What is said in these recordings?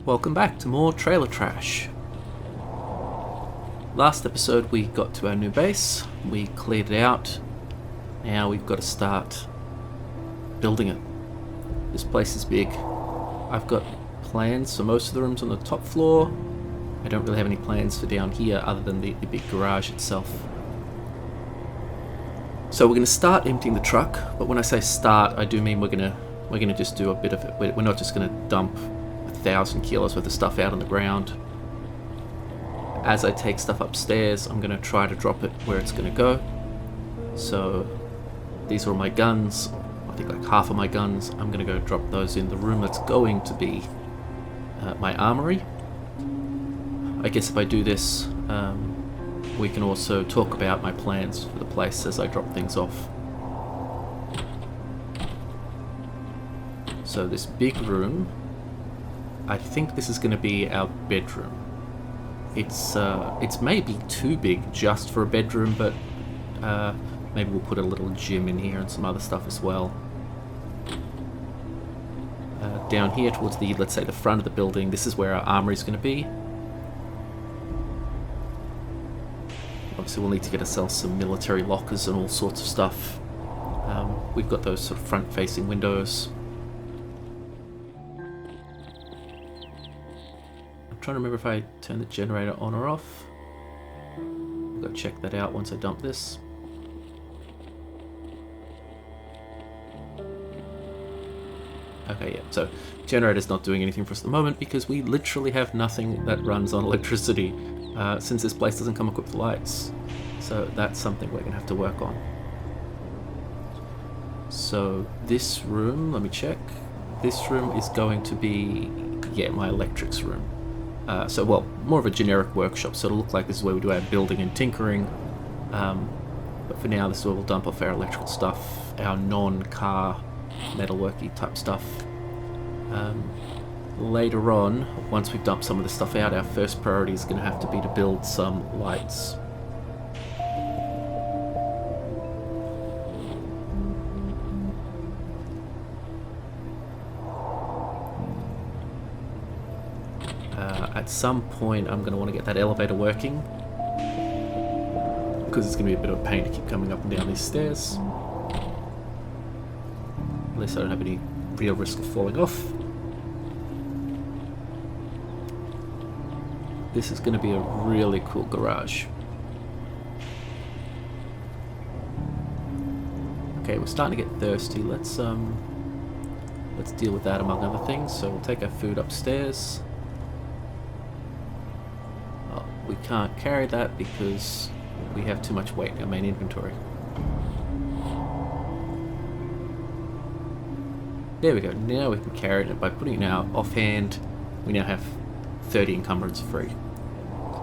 Welcome back to more trailer trash. Last episode we got to our new base, we cleared it out, now we've got to start building it. This place is big. I've got plans for most of the rooms on the top floor. I don't really have any plans for down here other than the big garage itself. So we're going to start emptying the truck, but when I say start, I do mean we're going to just do a bit of it. We're not just going to dump 1,000 kilos worth of stuff out on the ground. As I take stuff upstairs, I'm going to try to drop it where it's going to go. So these are all my guns. I think like half of my guns. I'm going to go drop those in the room that's going to be my armory. I guess if I do this, we can also talk about my plans for the place as I drop things off. So this big room, I think this is going to be our bedroom. It's maybe too big just for a bedroom, but maybe we'll put a little gym in here and some other stuff as well. Down here towards the, let's say, the front of the building, this is where our armory is going to be. Obviously we'll need to get ourselves some military lockers and all sorts of stuff. We've got those sort of front-facing windows. Trying to remember if I turn the generator on or off. I've got to check that out once I dump this. Okay, yeah, so generator's not doing anything for us at the moment because we literally have nothing that runs on electricity since this place doesn't come equipped with lights. So that's something we're going to have to work on. So this room, let me check. This room is going to be, yeah, my electrics room. Well, more of a generic workshop, so it'll look like this is where we do our building and tinkering. But for now, this is where we'll dump off our electrical stuff, our non-car metalworky type stuff. Later on, once we've dumped some of the stuff out, our first priority is going to have to be to build some lights. At some point I'm going to want to get that elevator working because it's going to be a bit of a pain to keep coming up and down these stairs. At least I don't have any real risk of falling off. This is going to be a really cool garage. Okay, we're starting to get thirsty. Let's deal with that among other things. So we'll take our food upstairs. We can't carry that because we have too much weight in our main inventory. There we go, now we can carry it by putting it now offhand. We now have 30 encumbrance free.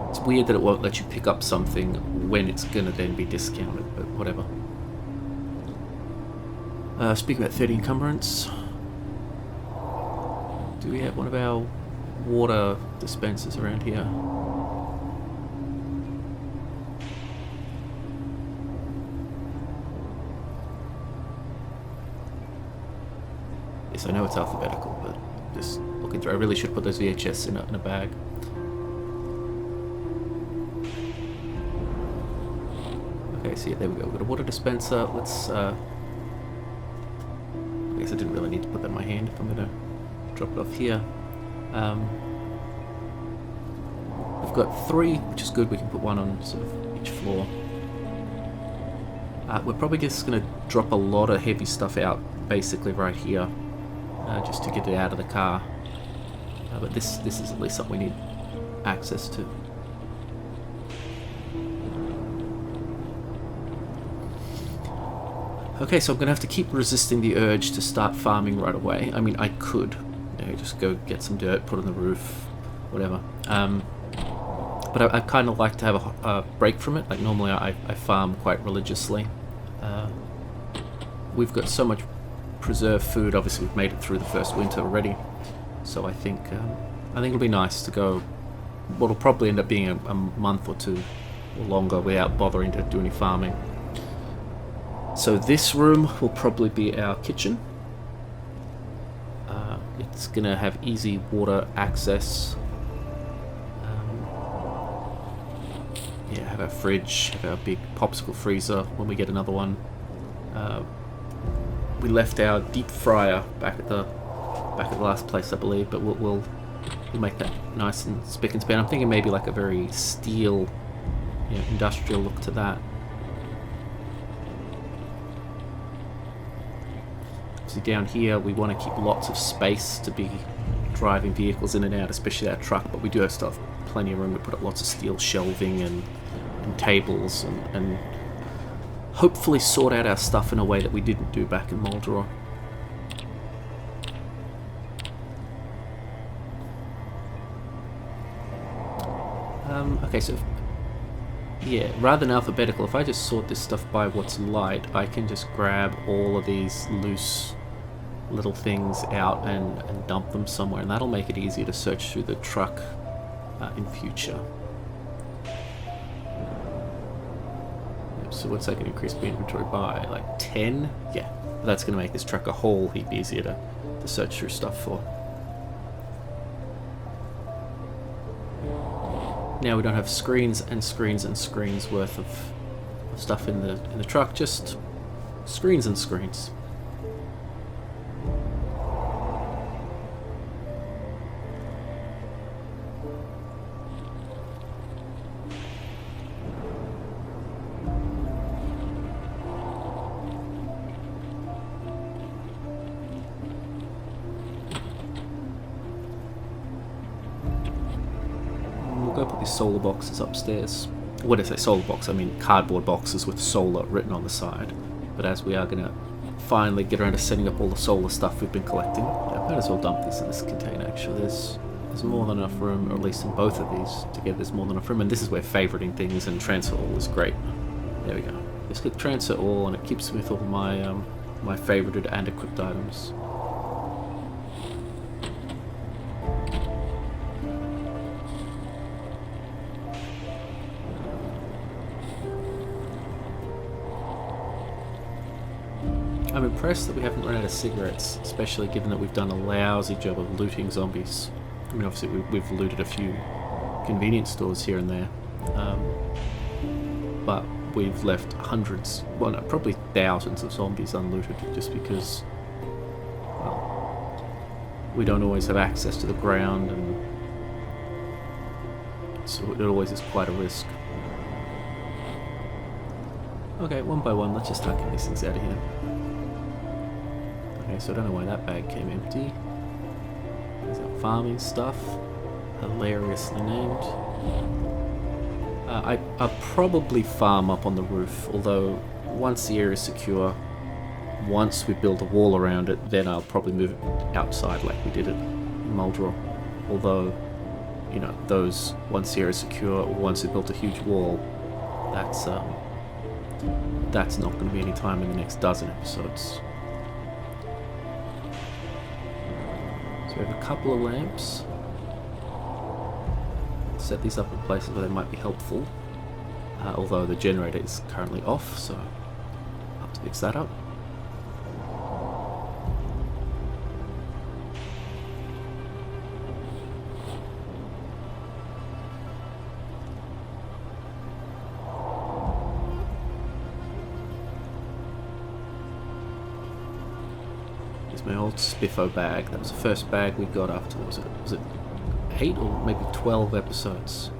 It's weird that it won't let you pick up something when it's gonna then be discounted, but whatever. Speaking about 30 encumbrance, do we have one of our water dispensers around here? I know it's alphabetical, but just looking through. I really should put those VHS in a bag. Okay, so yeah, there we go. We've got a water dispenser. Let's, I guess I didn't really need to put that in my hand if I'm going to drop it off here. We've got 3, which is good. We can put one on sort of each floor. We're probably just going to drop a lot of heavy stuff out, basically right here. Just to get it out of the car, but this is at least something we need access to. Okay, so I'm gonna have to keep resisting the urge to start farming right away. I mean, I could, just go get some dirt, put on the roof, whatever. But I kind of like to have a break from it. Like normally, I farm quite religiously. We've got so much preserved food. Obviously we've made it through the first winter already, so I think it'll be nice to go what'll probably end up being a month or two or longer without bothering to do any farming. So this room will probably be our kitchen. It's gonna have easy water access. Yeah, have our fridge, have our big popsicle freezer when we get another one. We left our deep fryer back at the last place, I believe, but we'll make that nice and spick and span. I'm thinking maybe like a very steel, industrial look to that. So down here, we want to keep lots of space to be driving vehicles in and out, especially our truck, but we do have still have plenty of room to put up lots of steel shelving and tables and hopefully sort out our stuff in a way that we didn't do back in Moldor. Okay, so yeah, rather than alphabetical, if I just sort this stuff by what's light, I can just grab all of these loose little things out and dump them somewhere, and that'll make it easier to search through the truck in future. So what's that going to increase my inventory by? Like 10? Yeah, that's going to make this truck a whole heap easier to search through stuff for. Now we don't have screens and screens and screens worth of stuff in the truck, just screens and screens. Go put these solar boxes upstairs. When I say solar box, I mean cardboard boxes with solar written on the side. But as we are going to finally get around to setting up all the solar stuff we've been collecting, I might as well dump these in this container. Actually, there's more than enough room, or at least in both of these together. There's more than enough room, and this is where favoriting things and transfer all is great. There we go. Just click transfer all, and it keeps me with all my my favorited and equipped items. I'm impressed that we haven't run out of cigarettes, especially given that we've done a lousy job of looting zombies. I mean, obviously we've looted a few convenience stores here and there, but we've left hundreds, well no, probably thousands of zombies unlooted just because, well, we don't always have access to the ground, and so it always is quite a risk. Okay, one by one, let's just start getting these things out of here. Okay, so I don't know why that bag came empty. There's our farming stuff, hilariously named. I'll probably farm up on the roof, although once the area is secure, once we build a wall around it, then I'll probably move it outside like we did it in Moldor. Although, you know, those, once the area is secure, once we built a huge wall, that's not going to be any time in the next dozen episodes. So we have a couple of lamps. Set these up in places where they might be helpful, although the generator is currently off, so I'll have to fix that up. Here's my old Spiffo bag. That was the first bag we got after, was it 8 or maybe 12 episodes.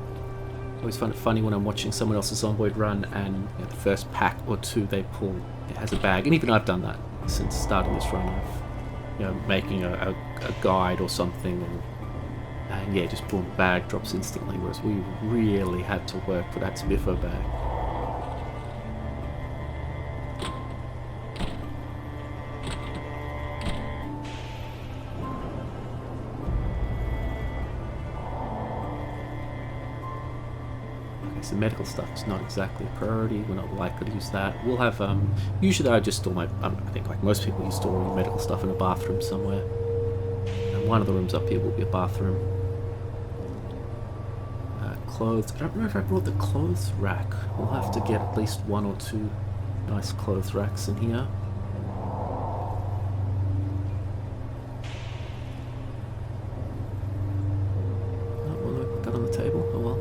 I always find it funny when I'm watching someone else's Zomboid run and the first pack or two they pull, it has a bag, and even I've done that since starting this run of making a guide or something, and yeah, just boom, bag drops instantly, whereas we really had to work for that Spiffo bag. The medical stuff is not exactly a priority. We're not likely to use that. We'll have, usually I just store my, I think like most people, you store your medical stuff in a bathroom somewhere. And one of the rooms up here will be a bathroom. Clothes. I don't know if I brought the clothes rack. We'll have to get at least 1 or 2 nice clothes racks in here. table. Oh well.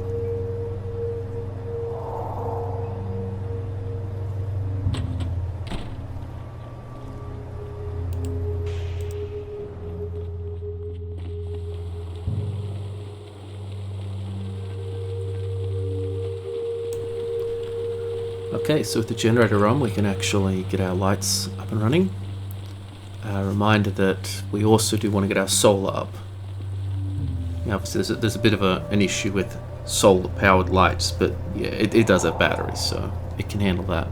Okay, so with the generator on, we can actually get our lights up and running. A reminder that we also do want to get our solar up. Now, obviously, there's a bit of an issue with solar-powered lights, but yeah, it does have batteries, so it can handle that.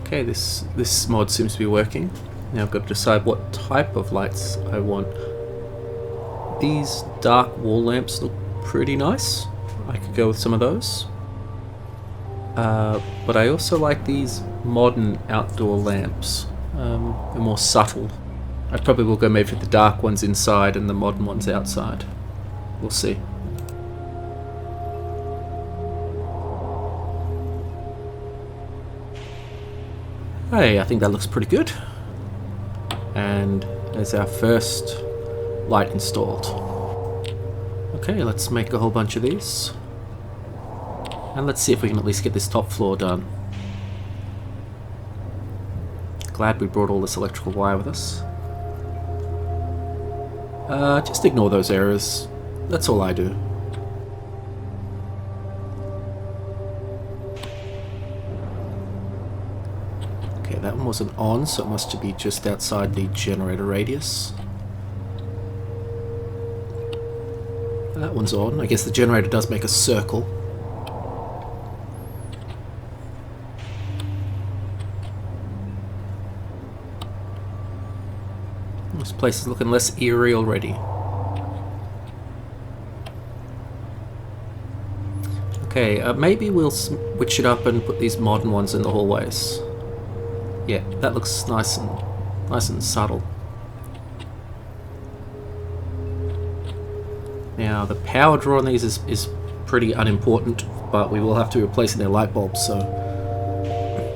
Okay, this mod seems to be working. Now I've got to decide what type of lights I want. These dark wall lamps look pretty nice. I could go with some of those. But I also like these modern outdoor lamps. They're more subtle. I probably will go maybe for the dark ones inside and the modern ones outside. We'll see. Hey, I think that looks pretty good. And there's our first light installed. Okay, let's make a whole bunch of these. And let's see if we can at least get this top floor done. Glad we brought all this electrical wire with us. Just ignore those errors. That's all I do. Okay, that one wasn't on, so it must be just outside the generator radius. That one's on. I guess the generator does make a circle. This place is looking less eerie already. Okay, maybe we'll switch it up and put these modern ones in the hallways. Yeah, that looks nice and subtle. Now the power draw on these is pretty unimportant, but we will have to be replacing their light bulbs, so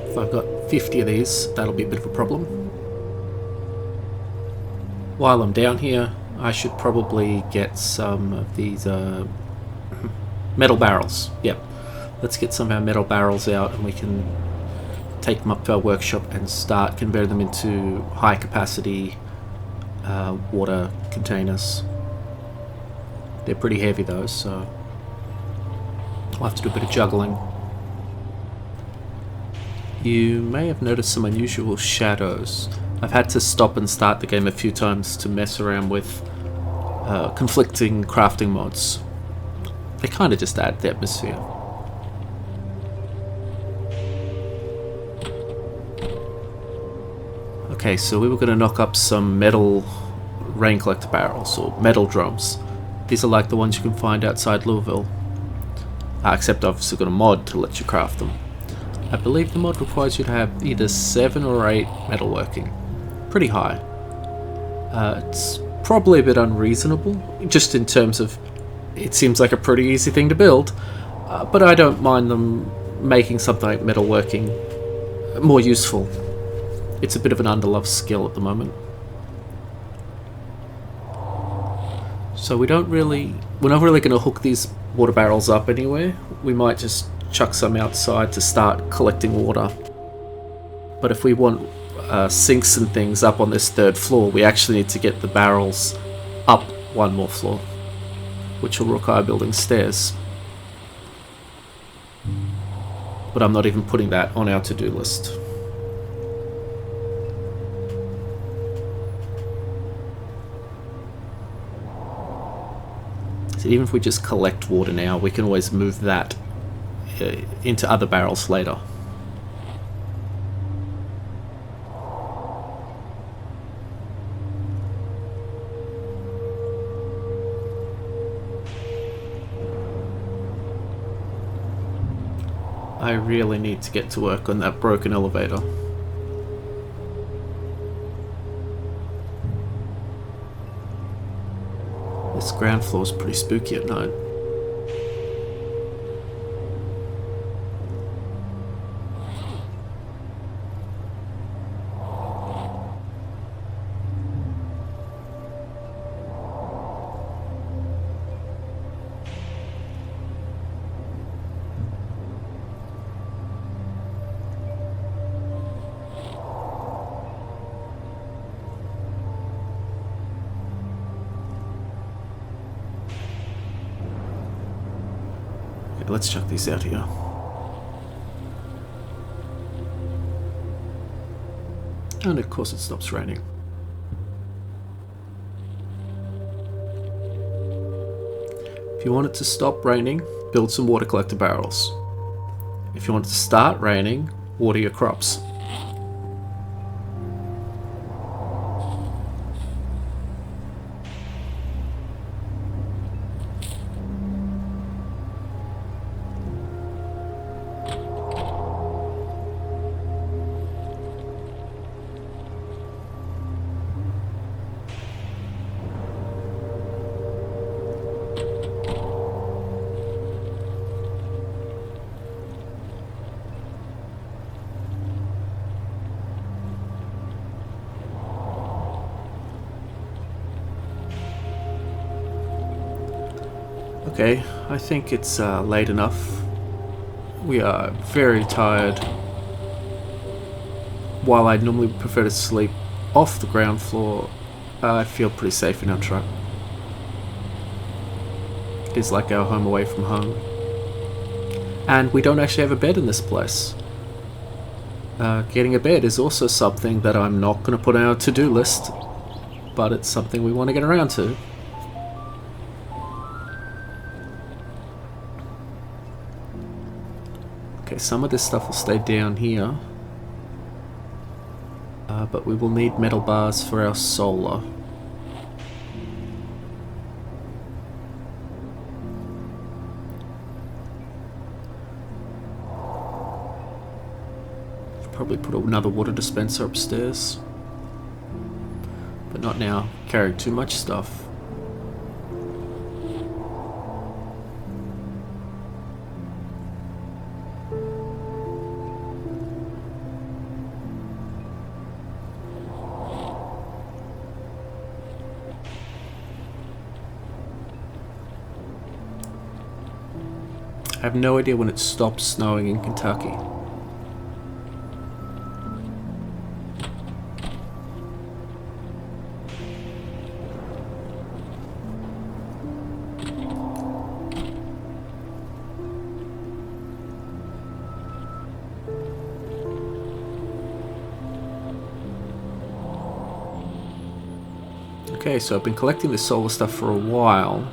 if I've got 50 of these, that'll be a bit of a problem. While I'm down here, I should probably get some of these metal barrels. Yep, let's get some of our metal barrels out and we can take them up to our workshop and start converting them into high capacity water containers. They're pretty heavy though, so I'll have to do a bit of juggling. You may have noticed some unusual shadows. I've had to stop and start the game a few times to mess around with conflicting crafting mods. They kind of just add the atmosphere. Okay, so we were going to knock up some metal rain collector barrels, or metal drums. These are like the ones you can find outside Louisville. Except I've obviously got a mod to let you craft them. I believe the mod requires you to have either 7 or 8 metalworking. Pretty high. It's probably a bit unreasonable, just in terms of it seems like a pretty easy thing to build, but I don't mind them making something like metalworking more useful. It's a bit of an underloved skill at the moment. So we're not really going to hook these water barrels up anywhere. We might just chuck some outside to start collecting water. But if we want sinks and things up on this 3rd floor, we actually need to get the barrels up 1 more floor, which will require building stairs. But I'm not even putting that on our to-do list. So even if we just collect water now, we can always move that into other barrels later. I really need to get to work on that broken elevator. This ground floor is pretty spooky at night. Let's check these out here. And of course it stops raining. If you want it to stop raining, build some water collector barrels. If you want it to start raining, water your crops. Okay, I think it's late enough. We are very tired. While I normally prefer to sleep off the ground floor, I feel pretty safe in our truck. It is like our home away from home. And we don't actually have a bed in this place. Getting a bed is also something that I'm not going to put on our to-do list, but it's something we want to get around to. Okay, some of this stuff will stay down here, but we will need metal bars for our solar. Probably put another water dispenser upstairs, but not now, carrying too much stuff. I have no idea when it stops snowing in Kentucky. Okay, so I've been collecting this solar stuff for a while.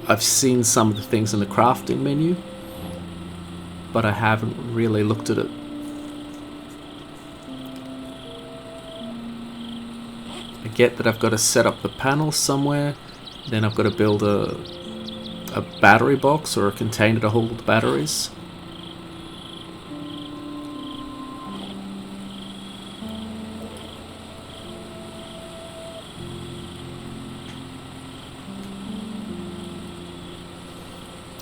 I've seen some of the things in the crafting menu, but I haven't really looked at it. I get that I've got to set up the panels somewhere, then I've got to build a battery box or a container to hold batteries.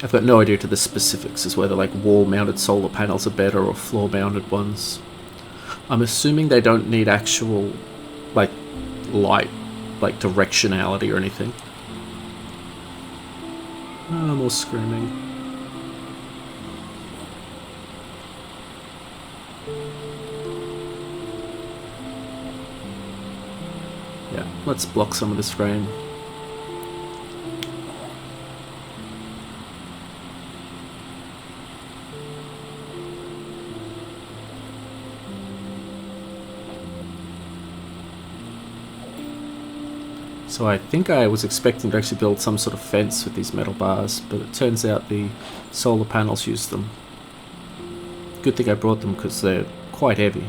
I've got no idea to the specifics as whether like wall-mounted solar panels are better or floor-mounted ones. I'm assuming they don't need actual like light, like directionality or anything. Oh, more screaming. Yeah, let's block some of this rain. So I think I was expecting to actually build some sort of fence with these metal bars, but it turns out the solar panels use them. Good thing I brought them because they're quite heavy.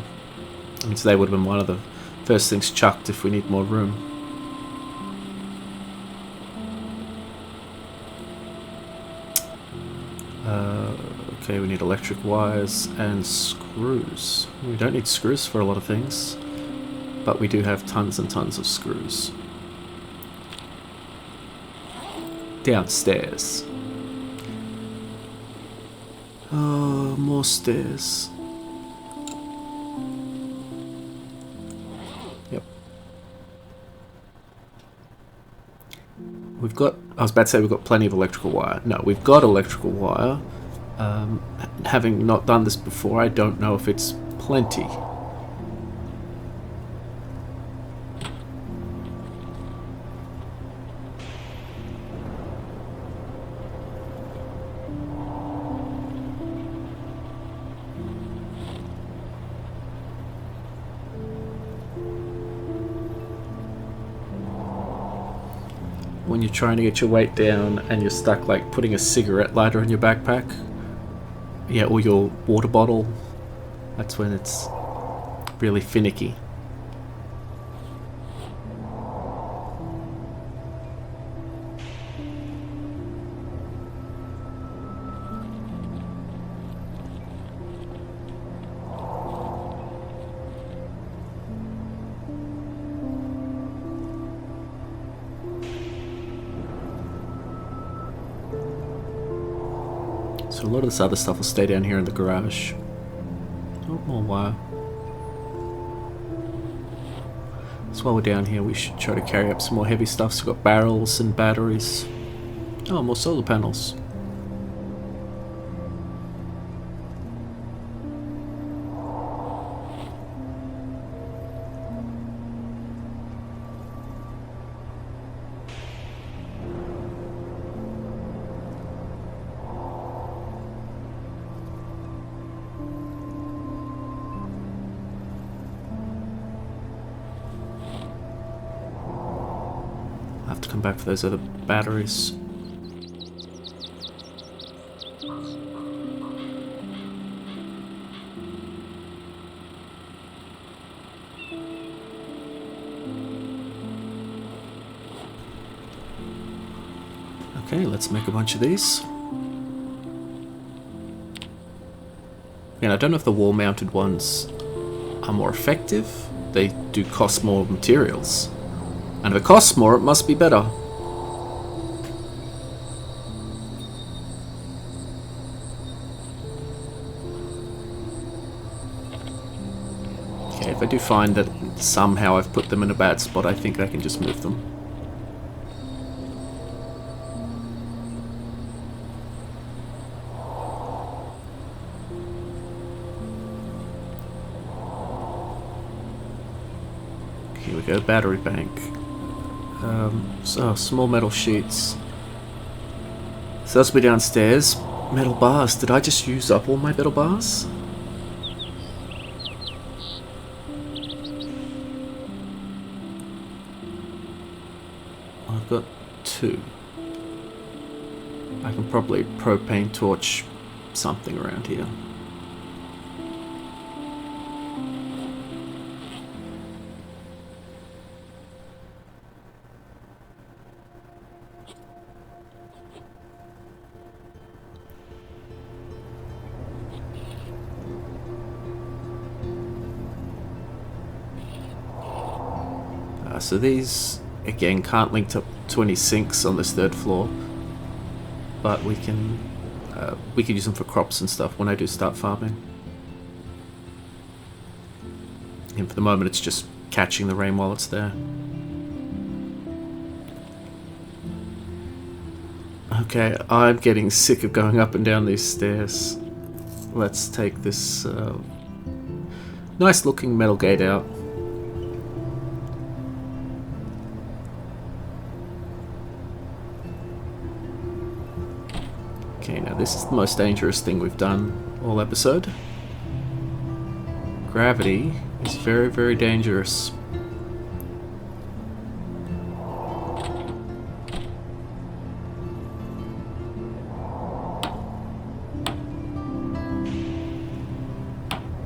I mean, so they would have been one of the first things chucked if we need more room. Okay, we need electric wires and screws. We don't need screws for a lot of things. but we do have tons and tons of screws. Downstairs. Oh, more stairs. Yep. We've got, I was about to say we've got plenty of electrical wire. No, we've got electrical wire. Having not done this before, I don't know if it's plenty. When you're trying to get your weight down and you're stuck like putting a cigarette lighter in your backpack, yeah, or your water bottle, that's when it's really finicky. So a lot of this other stuff will stay down here in the garage. Oh, more wire. So while we're down here, we should try to carry up some more heavy stuff. So we've got barrels and batteries. Oh, more solar panels. I'll have to come back for those other batteries. Okay, let's make a bunch of these. And I don't know if the wall-mounted ones are more effective. They do cost more materials. And if it costs more, it must be better. Okay, if I do find that somehow I've put them in a bad spot, I think I can just move them. Here we go, battery bank. So, small metal sheets. So that's me downstairs. Metal bars. Did I just use up all my metal bars? I've got 2. I can probably propane torch something around here. So these, again, can't link to any sinks on this 3rd floor, but we can use them for crops and stuff when I do start farming. And for the moment, it's just catching the rain while it's there. Okay, I'm getting sick of going up and down these stairs. Let's take this nice-looking metal gate out. Okay, now this is the most dangerous thing we've done all episode. Gravity is very, very dangerous.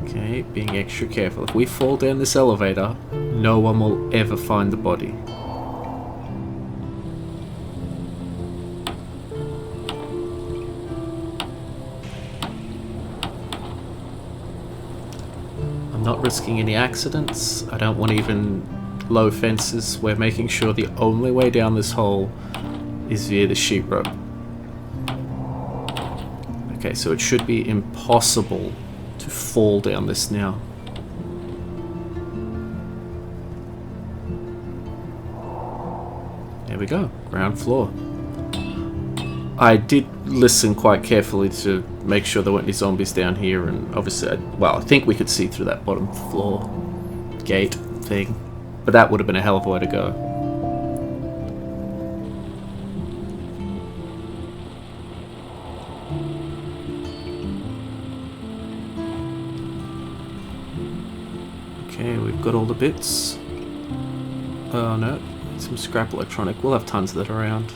Okay, being extra careful. If we fall down this elevator, no one will ever find the body. I'm Not risking any accidents. I don't want even low fences. We're making sure the only way down this hole is via the sheet rope. Okay, so it should be impossible to fall down this now. There we go, ground floor. I did listen quite carefully to make sure there weren't any zombies down here, and obviously, I think we could see through that bottom floor gate thing, but that would have been a hell of a way to go. Okay, we've got all the bits. Oh no, some scrap electronic. We'll have tons of that around.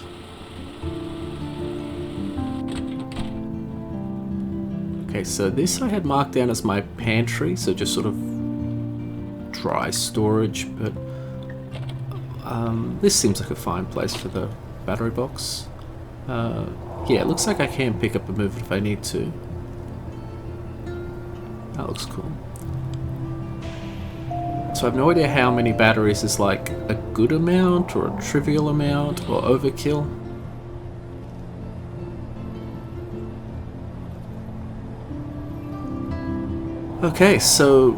Okay, so this I had marked down as my pantry, so just sort of dry storage, but this seems like a fine place for the battery box. Yeah, it looks like I can pick up and move it if I need to. That looks cool. So I have no idea how many batteries is like a good amount or a trivial amount or overkill. Okay, so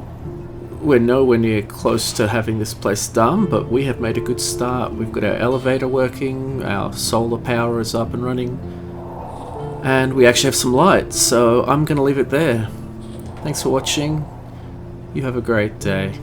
we're nowhere near close to having this place done, but we have made a good start. We've got our elevator working, our solar power is up and running, and we actually have some lights, so I'm going to leave it there. Thanks for watching. You have a great day.